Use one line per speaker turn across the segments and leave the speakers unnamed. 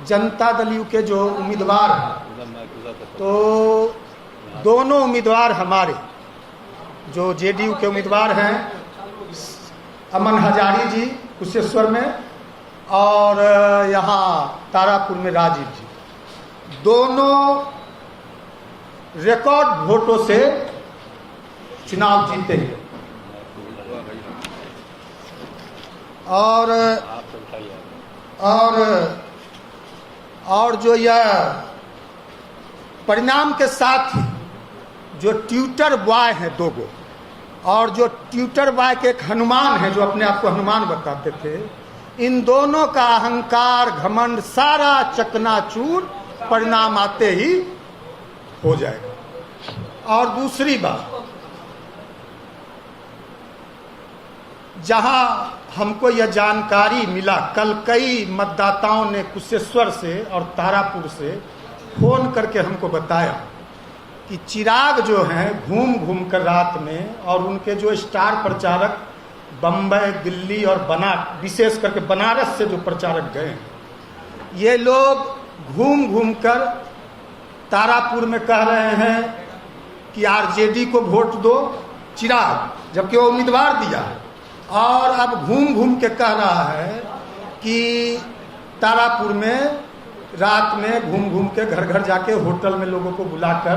Janata Dal you के जो उम्मीदवार हैं, तो दोनों उम्मीदवार हमारे जो जेडीयू के उम्मीदवार हैं, अमन हजारी जी कुशेश्वर में और यहाँ तारापुर में राजीव जी, दोनों रिकॉर्ड वोटों से चुनाव जीते हैं। और जो यह परिणाम के साथ ही जो ट्विटर बॉय हैं 2 गो, और जो ट्विटर बॉय के एक हनुमान है जो अपने आप को हनुमान बताते थे, इन दोनों का अहंकार घमंड सारा चकनाचूर परिणाम आते ही हो जाएगा। और दूसरी बात, जहां हमको यह जानकारी मिला, कल कई मतदाताओं ने कुशेश्वर से और तारापुर से फोन करके हमको बताया कि चिराग जो हैं घूम घूम कर रात में, और उनके जो स्टार प्रचारक बम्बई, दिल्ली और विशेष करके बनारस से जो प्रचारक गए, ये लोग घूम घूम कर तारापुर में कह रहे हैं कि आरजेडी को वोट दो चिराग, जबकि वो उम्मीदवार दिया है। और अब घूम घूम के कह रहा है कि तारापुर में रात में घूम घूम के घर घर जाके होटल में लोगों को बुलाकर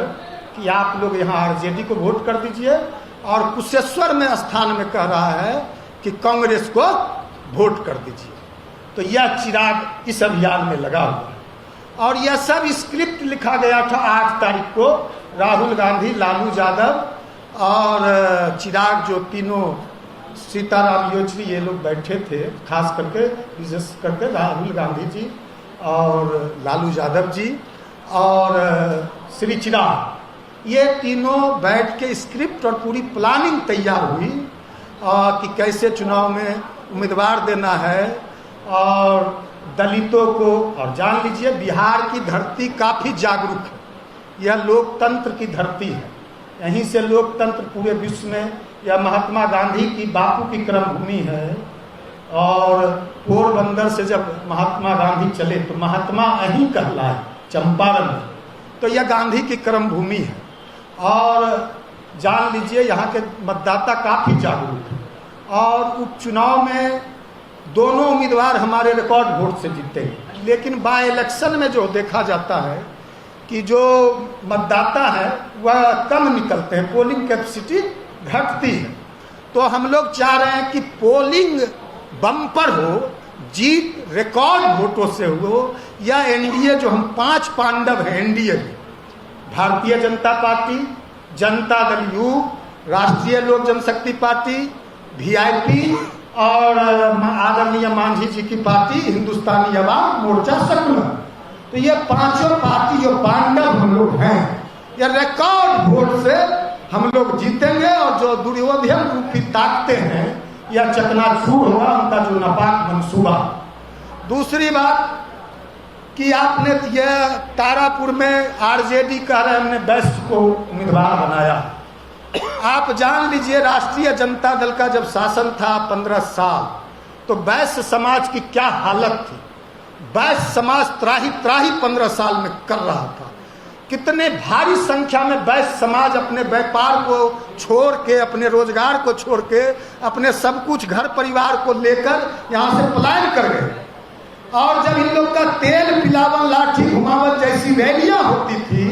कि आप लोग यहाँ आरजेडी को वोट कर दीजिए, और कुशेश्वर में स्थान में कह रहा है कि कांग्रेस को वोट कर दीजिए। तो यह चिराग इस अभियान में लगा हुआ है। और यह सब स्क्रिप्ट लिखा गया था 8 तारीख को, राहुल गांधी, लालू यादव और चिराग, जो तीनों सीताराम येचुरी, ये लोग बैठे थे, खास करके विशेष करके राहुल गांधी जी और लालू यादव जी और श्री चिराग, ये तीनों बैठ के स्क्रिप्ट और पूरी प्लानिंग तैयार हुई कि कैसे चुनाव में उम्मीदवार देना है और दलितों को। और जान लीजिए बिहार की धरती काफ़ी जागरूक है, यह लोकतंत्र की धरती है, यहीं से लोकतंत्र पूरे विश्व में, यह महात्मा गांधी की, बापू की कर्मभूमि है। और पोरबंदर से जब महात्मा गांधी चले तो महात्मा यहीं कहलाए चंपारण में, तो यह गांधी की कर्मभूमि है। और जान लीजिए यहाँ के मतदाता काफ़ी जागरूक हैं। और उपचुनाव में दोनों उम्मीदवार हमारे रिकॉर्ड वोट से जीते हैं। लेकिन बाय इलेक्शन में जो देखा जाता है कि जो मतदाता है वह कम निकलते हैं, पोलिंग कैपेसिटी घटती है। तो हम लोग चाह रहे हैं कि पोलिंग बम्पर हो, जीत रिकॉर्ड वोटों से हो। या एनडीए जो हम 5 पांडव हैं एनडीए में, भारतीय जनता पार्टी, जनता दल यू, राष्ट्रीय लोक जनशक्ति पार्टी, वीआईपी और आदरणीय मांझी जी की पार्टी हिंदुस्तानी अवाम मोर्चा सेकुलर, तो ये 5 पार्टी जो पांडव हम लोग हैं, ये रिकॉर्ड वोट से हम लोग जीतेंगे। और जो दुर्योधन रूपी ताकते हैं यह चकनाचूर होगा उनका जो नापाक मंसूबा। दूसरी बात कि आपने यह तारापुर में आरजेडी कह रहे हमने वैश्य को उम्मीदवार बनाया। आप जान लीजिए राष्ट्रीय जनता दल का जब शासन था 15 साल, तो वैश्य समाज की क्या हालत थी। वैश्य समाज त्राही त्राही 15 साल में कर रहा था। कितने भारी संख्या में वैश्य समाज अपने व्यापार को छोड़ के, अपने रोजगार को छोड़ के, अपने सब कुछ घर परिवार को लेकर यहाँ से पलायन कर गए। और जब इन लोग का तेल पिलावन लाठी घुमावन जैसी रैलियां होती थी,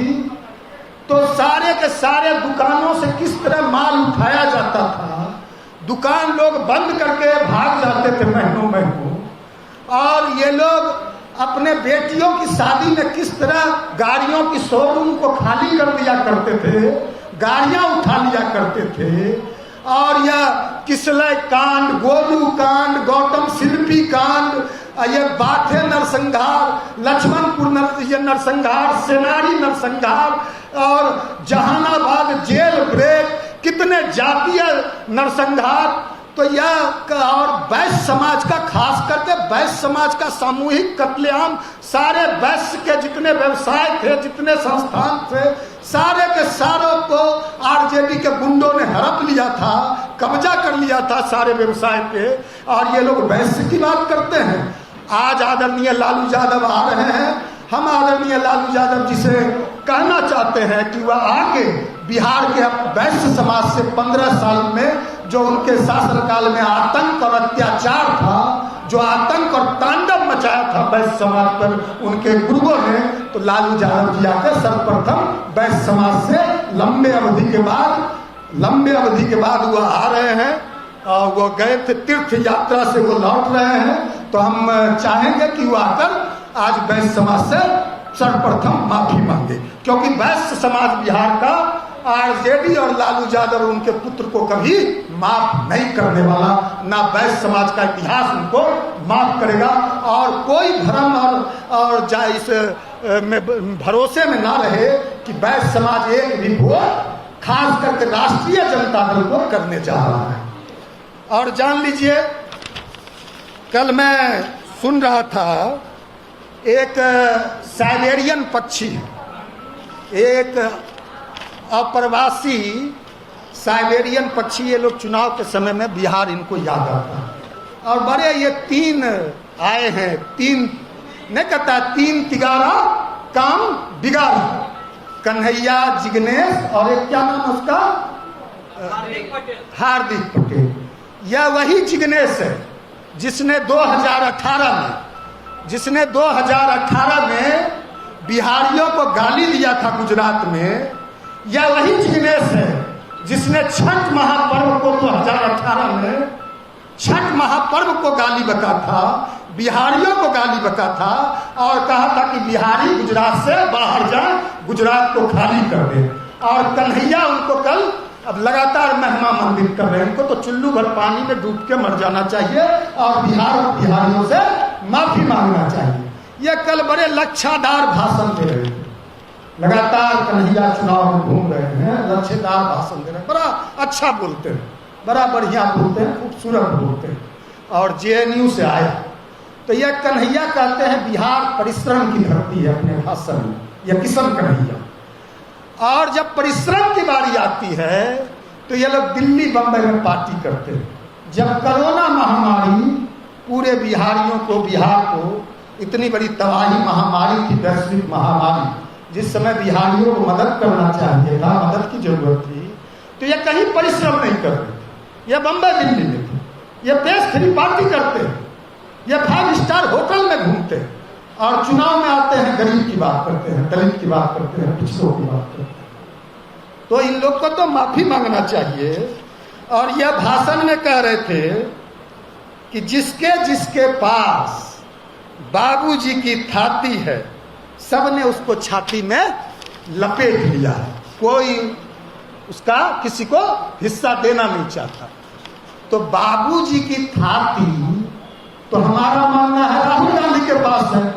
तो सारे के सारे दुकानों से किस तरह माल उठाया जाता था। दुकान लोग बंद करके भाग जाते थे महीनों महीनों। और ये लोग अपने बेटियों की शादी में किस तरह गाड़ियों की शोरूम को खाली कर दिया करते थे, गाड़ियां उठा लिया करते थे। और यह किसलय कांड, गोलू कांड, गौतम शिल्पी कांड, ये बाथे नरसंहार, लक्ष्मणपुर नरसंहार, सेनारी नरसंहार और जहानाबाद जेल ब्रेक, कितने जातीय नरसंहार। तो यह और वैश्य समाज का, खास करके वैश्य समाज का सामूहिक कत्लेआम, सारे वैश्य के जितने व्यवसाय थे, जितने संस्थान थे, सारे के सारों को आरजेडी के गुंडों ने हड़प लिया था, कब्जा कर लिया था सारे व्यवसाय पे। और ये लोग वैश्य की बात करते हैं। आज आदरणीय लालू यादव आ रहे हैं हम आदरणीय लालू यादव जी से कहना चाहते हैं कि वह आके बिहार के वैश्य समाज से 15 साल में जो उनके शासनकाल में आतंक और अत्याचार था, जो आतंक और तांडव मचाया था वैश्य समाज पर उनके गुरुओं ने, तो लालू यादव जी आकर सर्वप्रथम वैश्य समाज से लंबे अवधि के बाद वो आ रहे हैं। और वो गए थे तीर्थ यात्रा से, वो लौट रहे हैं। तो हम चाहेंगे कि वो आकर आज वैश्य समाज से सर्वप्रथम माफी मांगे, क्योंकि वैश्य समाज बिहार का आरजेडी और लालू यादव उनके पुत्र को कभी माफ नहीं करने वाला, ना वैश्य समाज का इतिहास उनको माफ करेगा। और कोई भ्रम और इस में भरोसे में ना रहे कि वैश्य समाज एक भी वोट खास करके राष्ट्रीय जनता दल को करने जा रहा है। और जान लीजिए, कल मैं सुन रहा था एक साइबेरियन पक्षी, एक अप्रवासी साइबेरियन पक्षी, ये लोग चुनाव के समय में बिहार इनको याद आता है। और बड़े ये 3 आए हैं, 3 नहीं कहता, 3 तिगारा काम बिगाड़ा, कन्हैया, जिग्नेश और एक क्या नाम उसका, हार्दिक पटेल। यह वही जिग्नेश है जिसने 2018 में बिहारियों को गाली दिया था गुजरात में। यह वही जिग्नेश है जिसने छठ महापर्व को 2018 में छठ महापर्व को गाली बका था, बिहारियों को गाली बका था और कहा था कि बिहारी गुजरात से बाहर जाए, गुजरात को खाली कर दे। और कन्हैया उनको कल अब लगातार महिमा मंडित कर रहे हैं। उनको तो चुल्लू भर पानी में डूब के मर जाना चाहिए और बिहार और बिहारियों से माफी मांगना चाहिए। ये कल बड़े लच्छादार भाषण दे रहे थे, लगातार कन्हैया चुनाव में घूम रहे हैं, लच्छेदार भाषण दे रहे हैं, बड़ा अच्छा बोलते हैं, बड़ा बढ़िया बोलते हैं, खूबसूरत बोलते हैं। और जेएनयू से आया, तो यह कन्हैया कहते हैं बिहार परिश्रम की धरती है अपने भाषण में, यह किशन कन्हैया। और जब परिश्रम की बारी आती है तो ये लोग दिल्ली बम्बई में पार्टी करते हैं। जब कोरोना महामारी पूरे बिहारियों को, बिहार को इतनी बड़ी तबाही महामारी थी, वैश्विक महामारी, जिस समय बिहारियों को मदद करना चाहिए था, मदद की जरूरत थी, तो ये कहीं परिश्रम नहीं कर रहे थे। ये बम्बई दिल्ली में थे, ये पेश फ्री पार्टी करते हैं, ये 5 स्टार होटल में घूमते हैं और चुनाव में आते हैं, गरीब की बात करते हैं, दलित की बात करते हैं, पिछड़ों की बात करते हैं। तो इन लोग को तो माफी मांगना चाहिए। और यह भाषण में कह रहे थे कि जिसके जिसके पास बाबूजी की थाती है, सबने उसको छाती में लपेट लिया है, कोई उसका किसी को हिस्सा देना नहीं चाहता। तो बाबूजी की थाती तो हमारा मानना है राहुल गांधी के पास है,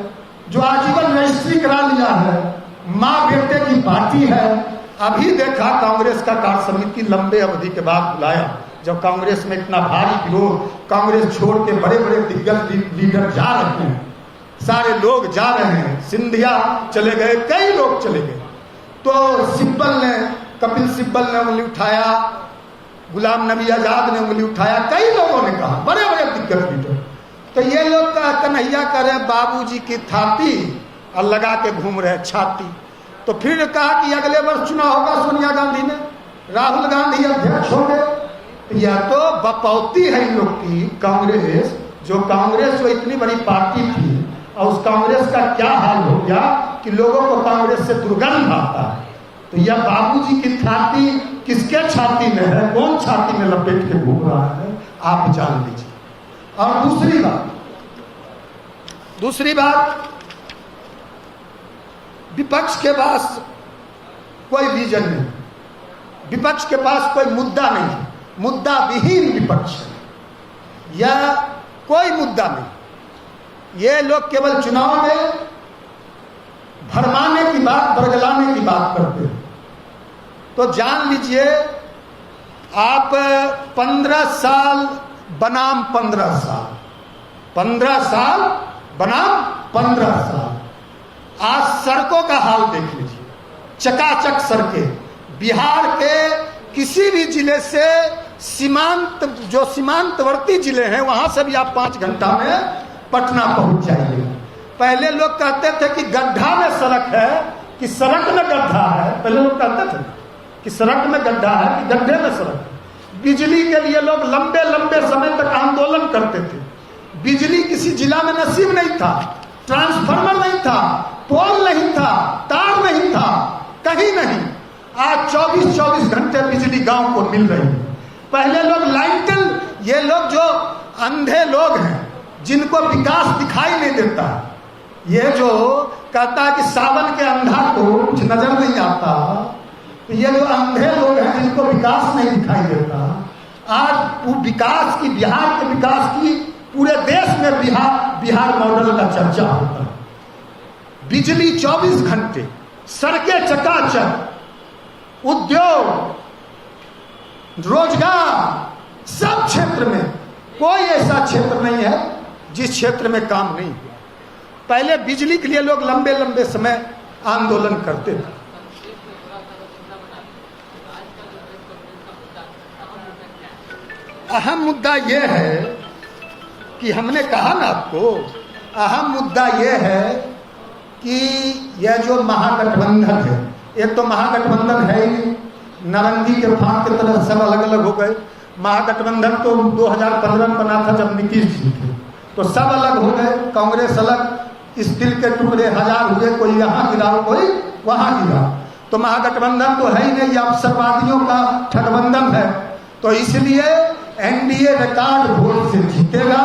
जो आजीवन रजिस्ट्री करा लिया है, माँ बेटे की पार्टी है। अभी देखा कांग्रेस का कार्य समिति लंबे अवधि के बाद बुलाया, जब कांग्रेस में इतना भारी विरोध, कांग्रेस छोड़ के बड़े बड़े दिग्गज लीडर जा रहे हैं, सारे लोग जा रहे हैं, सिंधिया चले गए, कई लोग चले गए। तो कपिल सिब्बल ने उंगली उठाया, गुलाम नबी आजाद ने उंगली उठाया, कई लोगों ने कहा, बड़े बड़े दिग्गज लीडर। तो ये लोग कन्हैया कह रहे हैं बाबूजी की थाती और लगा के घूम रहे छाती। तो फिर कहा कि अगले वर्ष चुनाव होगा सोनिया गांधी में, राहुल गांधी अध्यक्ष होंगे। यह तो बपौती है इन लोग की। कांग्रेस जो इतनी बड़ी पार्टी थी, और उस कांग्रेस का क्या हाल हो गया कि लोगों को कांग्रेस से दुर्गंध आता है। तो यह बाबूजी की छाती किसके छाती में है, कौन छाती में लपेट के घूम रहा है, आप जान लीजिए। और दूसरी बात, विपक्ष के पास कोई विजन नहीं, विपक्ष के पास कोई मुद्दा नहीं है, मुद्दा विहीन विपक्ष है, यह कोई मुद्दा नहीं। ये लोग केवल चुनाव में भरमाने की बात, बरगलाने की बात करते हैं। तो जान लीजिए आप 15 साल बनाम 15 साल, 15 साल बनाम 15 साल, आज सड़कों का हाल देख लीजिए, चकाचक सड़कें। बिहार के किसी भी जिले से सीमांतवर्ती जिले हैं, वहां से भी आप 5 घंटा में पटना पहुंच जाइए। पहले लोग कहते थे कि गड्ढा में सड़क है कि सड़क में गड्ढा है। पहले लोग कहते थे कि सड़क में गड्ढा है कि गड्ढे में सड़क है। बिजली के लिए लोग लंबे लंबे समय तक आंदोलन करते थे। बिजली किसी जिला में नसीब नहीं था, ट्रांसफार्मर नहीं था, पोल नहीं था, तार नहीं था, कहीं नहीं। आज 24-24 घंटे बिजली गांव को मिल रही है। पहले लोग लाइटन, ये लोग जो अंधे लोग हैं जिनको विकास दिखाई नहीं देता, ये जो कहता है कि सावन के अंधा को कुछ नजर नहीं आता, तो ये जो अंधे लोग हैं जिनको विकास नहीं दिखाई देता, आज विकास की, बिहार के विकास की पूरे देश में बिहार मॉडल का चर्चा होता है। बिजली 24 घंटे, सड़कें चकाचक, उद्योग, रोजगार, सब क्षेत्र में कोई ऐसा क्षेत्र नहीं है जिस क्षेत्र में काम नहीं हुआ। पहले बिजली के लिए लोग लंबे लंबे समय आंदोलन करते थे। अहम मुद्दा यह है कि हमने कहा ना आपको, अहम मुद्दा यह है कि यह जो महागठबंधन है, एक तो महागठबंधन है ही, नारंगी के फांक की तरह सब अलग अलग हो गए। महागठबंधन तो 2015 में बना था जब नीतीश जी थे, तो सब अलग हो गए। कांग्रेस अलग, स्टील के टुकड़े हजार हुए, कोई यहाँ गिरा कोई वहां गिरा। तो महागठबंधन तो है ही नहीं, अवसरवादियों का ठगबंधन है। तो इसलिए एनडीए रिकॉर्ड वोट से जीतेगा।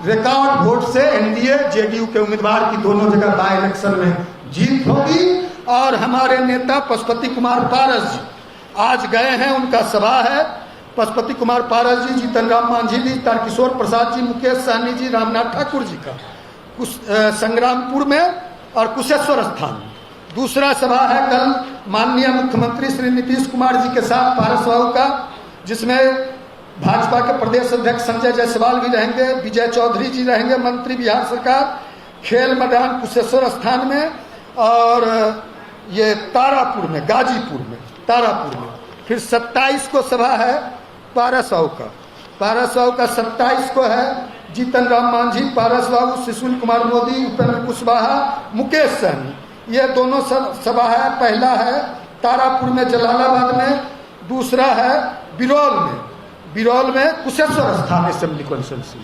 रिकॉर्ड वोट से एनडीए जेडीयू के उम्मीदवार की दोनों जगह बाय इलेक्शन में जीत होगी। और हमारे नेता पशुपति कुमार पारस जी आज गए हैं, उनका सभा है। पशुपति कुमार पारस जी, जीतन राम मांझी जी, तारकिशोर प्रसाद जी, मुकेश सहनी जी, रामनाथ ठाकुर जी का संग्रामपुर में और कुशेश्वर स्थान। दूसरा सभा है कल माननीय मुख्यमंत्री श्री नीतीश कुमार जी के साथ पारस बाबू का, जिसमें भाजपा के प्रदेश अध्यक्ष संजय जायसवाल भी रहेंगे, विजय चौधरी जी रहेंगे, मंत्री बिहार सरकार। खेल मैदान कुशेश्वर स्थान में, और ये तारापुर में, गाजीपुर में, तारापुर में। फिर 27 को सभा है पारस बाबू का। पारस बाबू का 27 को है। जीतन राम मांझी, पारस बाबू, सुशील कुमार मोदी, उपेंद्र कुशवाहा, मुकेश सहनी, ये दोनों सभा है। पहला है तारापुर में जलालाबाद में, दूसरा है बिरौल में कुशेश्वर स्थान असेंबली कॉन्स्टिट्यूंसी।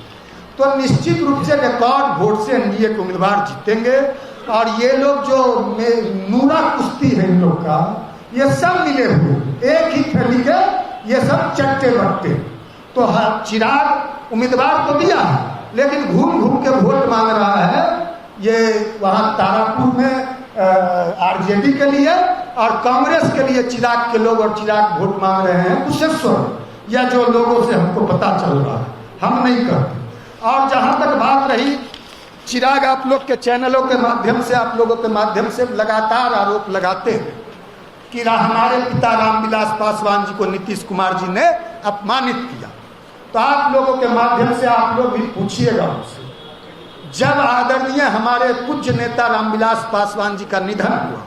तो निश्चित रूप से रिकॉर्ड वोट से एनडीए के उम्मीदवार जीतेंगे। और ये लोग जो नूरा कुश्ती है इन लोग का, ये सब मिले हुए एक ही थैली के, ये सब चट्टे बट्टे। तो चिराग उम्मीदवार तो दिया है, लेकिन घूम घूम के वोट मांग रहा है। ये वहां तारापुर में आरजेडी के लिए और कांग्रेस के लिए चिराग के लोग, और चिराग वोट मांग रहे हैं कुशेश्वर। या जो लोगों से हमको पता चल रहा है, हम नहीं करते। और जहां तक बात रही, चिराग आप लोग के चैनलों के माध्यम से, आप लोगों के माध्यम से लगातार आरोप लगाते हैं कि हमारे पिता रामविलास पासवान जी को नीतीश कुमार जी ने अपमानित किया। तो आप लोगों के माध्यम से आप लोग भी पूछिएगा उनसे, जब आदरणीय हमारे पूज्य नेता रामविलास पासवान जी का निधन हुआ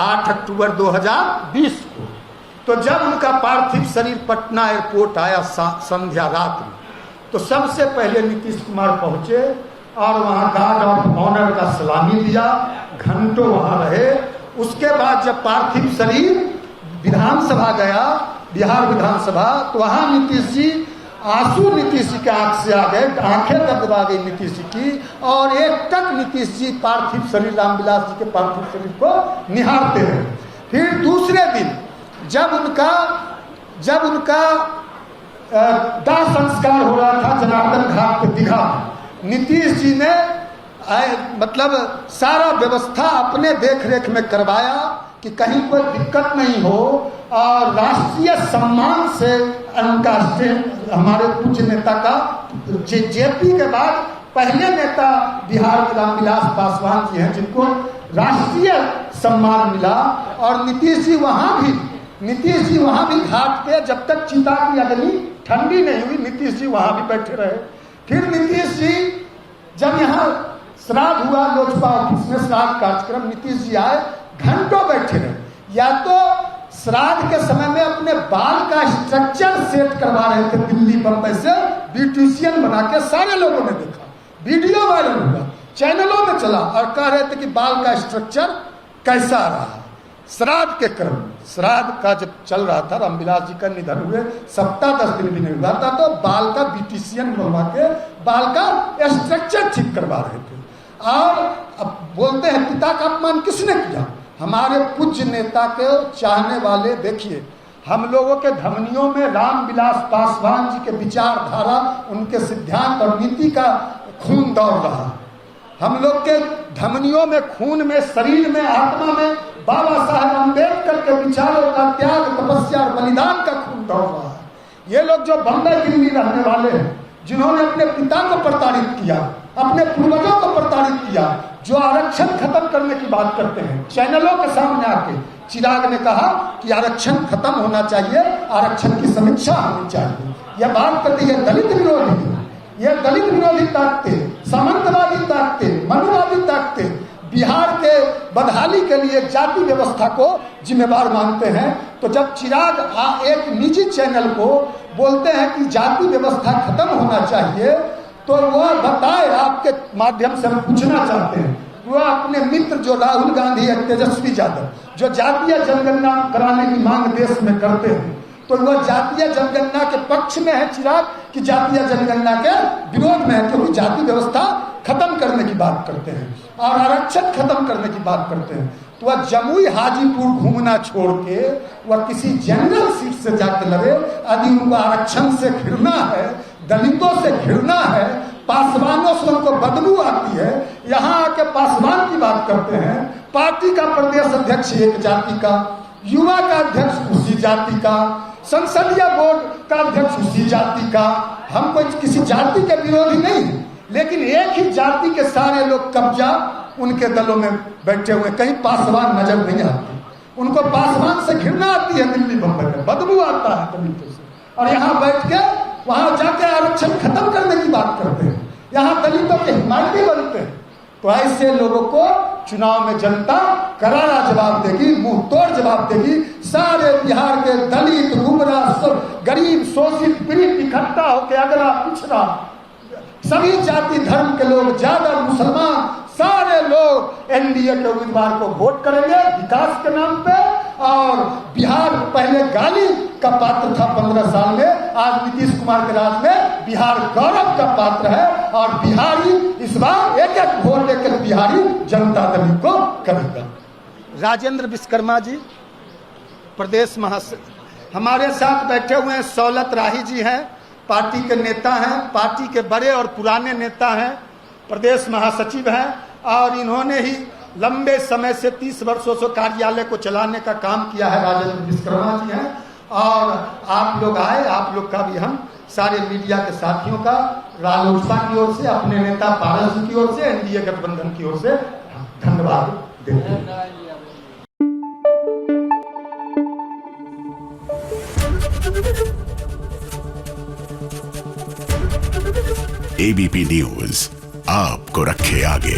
8 अक्टूबर 2020 को, तो जब उनका पार्थिव शरीर पटना एयरपोर्ट आया संध्या रात में, तो सबसे पहले नीतीश कुमार पहुंचे और वहां गार्ड ऑफ ऑनर का सलामी दिया, घंटों वहां रहे। उसके बाद जब पार्थिव शरीर विधानसभा गया, बिहार विधानसभा, तो वहां नीतीश जी, आंसू नीतीश जी के आंख से आ गए, आंखें दबदबा गई नीतीश जी की। और एक टक नीतीश जी पार्थिव शरीर, रामविलास जी के पार्थिव शरीर को निहारते रहे। फिर दूसरे दिन जब उनका दाह संस्कार हो रहा था जनार्दन घाट पे दीघा, नीतीश जी ने मतलब सारा व्यवस्था अपने देखरेख में करवाया कि कहीं कोई दिक्कत नहीं हो, और राष्ट्रीय सम्मान से उनका हमारे पूज्य नेता का जेपी के बाद पहले नेता बिहार के रामविलास पासवान जी हैं जिनको राष्ट्रीय सम्मान मिला। और नीतीश जी वहां भी घाट पे, जब तक चिता की अग्नि ठंडी नहीं हुई, नीतीश जी वहां भी बैठे रहे। फिर नीतीश जी जब यहाँ श्राद्ध हुआ, लोजपा ऑफिस में श्राद्ध कार्यक्रम, नीतीश जी आए, घंटों बैठे रहे। या तो श्राद्ध के समय में अपने बाल का स्ट्रक्चर सेट करवा रहे थे दिल्ली बंबई से, ब्यूटिशियन बना के, सारे लोगों ने देखा, वीडियो वायरल हुआ, चैनलों में चला और कह रहे थे कि बाल का स्ट्रक्चर कैसा रहा। श्राद्ध के क्रम में, श्राद्ध का जब चल रहा था, रामविलास जी का निधन हुए सप्ताह 10 दिन भी नहीं हुआ था, तो बाल का ब्यूटिशियन बुलवा के बाल का स्ट्रक्चर ठीक करवा रहे थे। और अब बोलते हैं पिता का अपमान किसने किया? हमारे पूज्य नेता के चाहने वाले, देखिए हम लोगों के धमनियों में रामविलास पासवान जी के विचारधारा, उनके सिद्धांत और नीति का खून दौड़ रहा। हम लोग के धमनियों में, खून में, शरीर में, आत्मा में बाबा साहेब अम्बेडकर के विचारों का त्याग, तपस्या और बलिदान का खून दौड़ रहा है। ये लोग जो बम्बई दिल्ली रहने वाले हैं, जिन्होंने अपने पिता को प्रताड़ित किया, अपने पूर्वजों को प्रताड़ित किया, जो आरक्षण खत्म करने की बात करते हैं, चैनलों के सामने आके चिराग ने कहा कि आरक्षण खत्म होना चाहिए, आरक्षण की समीक्षा होनी चाहिए। यह बात करती है दलित विरोधी, यह दलित विरोधी ताकतें, सामंतवादी ताकतें, मनुवादी ताकतें बिहार के बदहाली के लिए जाति व्यवस्था को जिम्मेवार मानते हैं। तो जब चिराग एक निजी चैनल को बोलते हैं कि जाति व्यवस्था खत्म होना चाहिए, तो वह बताए, आपके माध्यम से हम पूछना चाहते हैं, वह अपने मित्र जो राहुल गांधी है, तेजस्वी यादव, जो जातीय जनगणना कराने की मांग देश में करते हैं, तो वह जातीय जनगणना के पक्ष में है चिराग कि जातीय जनगणना के विरोध में है? क्योंकि जाति व्यवस्था खत्म करने की बात करते हैं और आरक्षण खत्म करने की बात करते हैं। तो वह जमुई हाजीपुर घूमना छोड़ के वह किसी जनरल सीट से जाके लड़े। यदि उनको आरक्षण से घृणा है, दलितों से घृणा है, पासवानों से उनको बदबू आती है, यहाँ आके पासवान की बात करते हैं। पार्टी का प्रदेश अध्यक्ष एक जाति का, युवा का अध्यक्ष उसी जाति का, संसदीय बोर्ड का अध्यक्ष उसी जाति का। हम कोई किसी जाति के विरोधी नहीं, लेकिन एक ही जाति के सारे लोग कब्जा उनके दलों में बैठे हुए, कहीं पासवान नजर नहीं आते। उनको पासवान से घृणा आती है, दिल्ली बम्बई में बदबू आता है दलितों से, और यहाँ बैठ के वहां जाके आरक्षण खत्म करने की बात करते हैं, यहाँ दलितों के हिमायती बनते हैं। तो ऐसे लोगों को चुनाव में जनता करारा जवाब देगी, मुंह तोड़ जवाब देगी। सारे बिहार के दलित, गुमराह, गरीब, शोषित, पीड़ित इकट्ठा होकर, अगला पिछड़ा, सभी जाति धर्म के लोग, ज्यादा मुसलमान, सारे लोग एनडीए के उम्मीदवार को वोट करेंगे विकास के नाम पे। और बिहार पहले गाली का पात्र था 15 साल में, आज नीतीश कुमार के राज में बिहार गौरव का पात्र है। और बिहारी इस बार एक एक वोट लेकर बिहारी जनता दल को करेगा। राजेंद्र विश्वकर्मा जी प्रदेश हमारे साथ बैठे हुए हैं। सौलत राही जी हैं, पार्टी के नेता हैं, पार्टी के बड़े और पुराने नेता हैं, प्रदेश महासचिव हैं, और इन्होंने ही लंबे समय से 30 वर्षों से कार्यालय को चलाने का काम किया है। राजेंद्र विश्वकर्मा जी हैं। और आप लोग आए, आप लोग का भी हम सारे मीडिया के साथियों का रालोसपा की ओर से, अपने नेता पारस जी की ओर से, एनडीए गठबंधन की ओर से धन्यवाद देते हैं।
एबीपी न्यूज आपको रखे आगे।